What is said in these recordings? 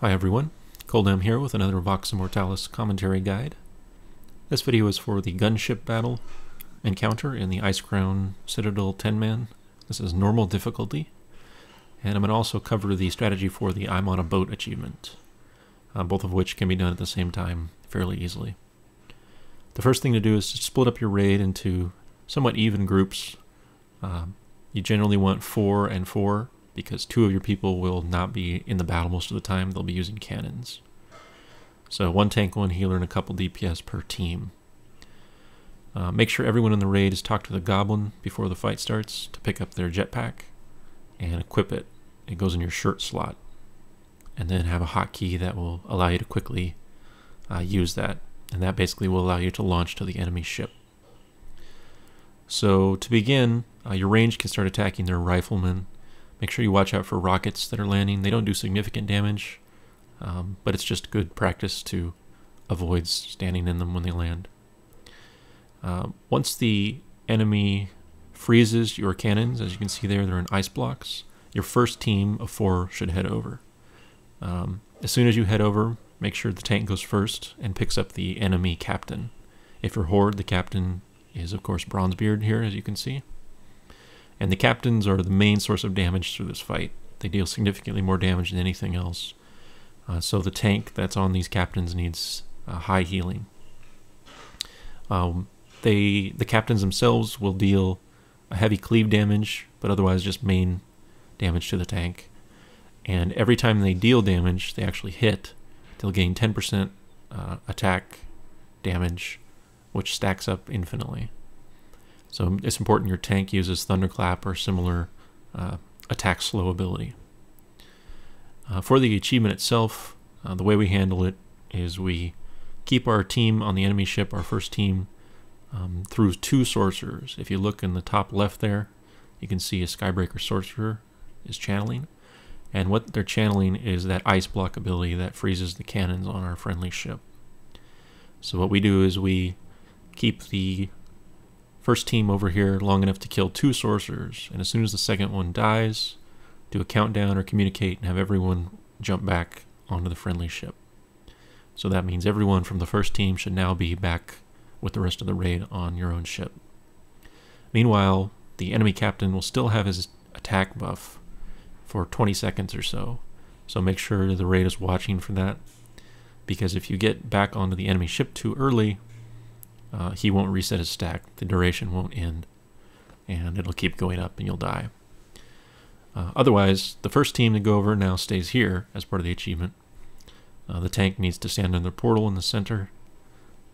Hi everyone, Coldam here with another VOX Immortalis commentary guide. This video is for the Gunship battle encounter in the Icecrown Citadel 10-man. This is normal difficulty, and I'm going to also cover the strategy for the I'm on a boat achievement, both of which can be done at the same time fairly easily. The first thing to do is to split up your raid into somewhat even groups. You generally want 4 and 4, because 2 of your people will not be in the battle most of the time. They'll be using cannons. So 1 tank, 1 healer, and a couple DPS per team. Make sure everyone in the raid has talked to the goblin before the fight starts to pick up their jetpack and equip it. It goes in your shirt slot. And then have a hotkey that will allow you to quickly use that. And that basically will allow you to launch to the enemy ship. So to begin, your range can start attacking their riflemen. Make sure you watch out for rockets that are landing. They don't do significant damage, but it's just good practice to avoid standing in them when they land. Once the enemy freezes your cannons, as you can see there, they're in ice blocks, your first team of 4 should head over. As soon as you head over, make sure the tank goes first and picks up the enemy captain. If you're Horde, the captain is, of course, Bronzebeard here, as you can see. And the captains are the main source of damage through this fight. They deal significantly more damage than anything else. So the tank that's on these captains needs high healing. The captains themselves will deal a heavy cleave damage, but otherwise just main damage to the tank. And every time they deal damage, they actually hit, they'll gain 10% attack damage, which stacks up infinitely. So it's important your tank uses Thunderclap or similar attack slow ability. For the achievement itself, the way we handle it is we keep our team on the enemy ship, our first team, through 2 sorcerers. If you look in the top left there, you can see a Skybreaker sorcerer is channeling. And what they're channeling is that ice block ability that freezes the cannons on our friendly ship. So what we do is we keep the first team over here long enough to kill 2 sorcerers, and as soon as the second one dies, do a countdown or communicate and have everyone jump back onto the friendly ship. So that means everyone from the first team should now be back with the rest of the raid on your own ship. Meanwhile, the enemy captain will still have his attack buff for 20 seconds or so. So make sure the raid is watching for that, because if you get back onto the enemy ship too early, he won't reset his stack, the duration won't end, and it'll keep going up and you'll die. Otherwise, the first team to go over now stays here as part of the achievement. The tank needs to stand in the portal in the center,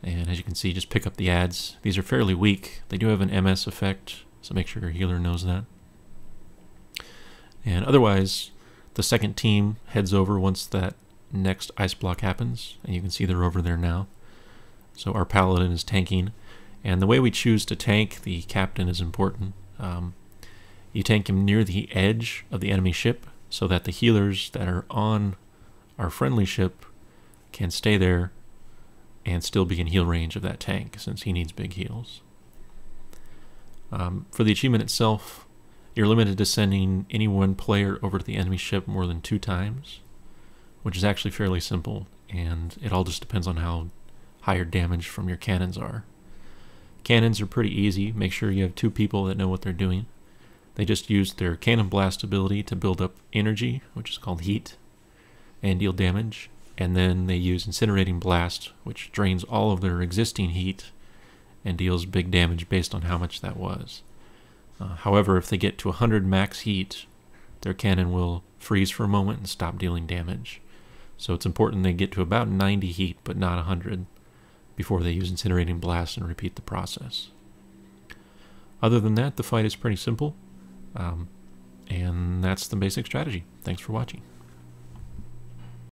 and as you can see, just pick up the adds. These are fairly weak. They do have an MS effect, so make sure your healer knows that. And otherwise, the second team heads over once that next ice block happens, and you can see they're over there now. So our paladin is tanking, and the way we choose to tank the captain is important. You tank him near the edge of the enemy ship so that the healers that are on our friendly ship can stay there and still be in heal range of that tank, since he needs big heals. For the achievement itself, you're limited to sending any one player over to the enemy ship more than 2 times, which is actually fairly simple, and it all just depends on how higher damage from your cannons are. Cannons are pretty easy. Make sure you have 2 people that know what they're doing. They just use their cannon blast ability to build up energy, which is called heat, and deal damage. And then they use incinerating blast, which drains all of their existing heat and deals big damage based on how much that was. However, if they get to 100 max heat, their cannon will freeze for a moment and stop dealing damage. So it's important they get to about 90 heat, but not 100, before they use incinerating blast and repeat the process. Other than that, the fight is pretty simple, and that's the basic strategy. Thanks for watching.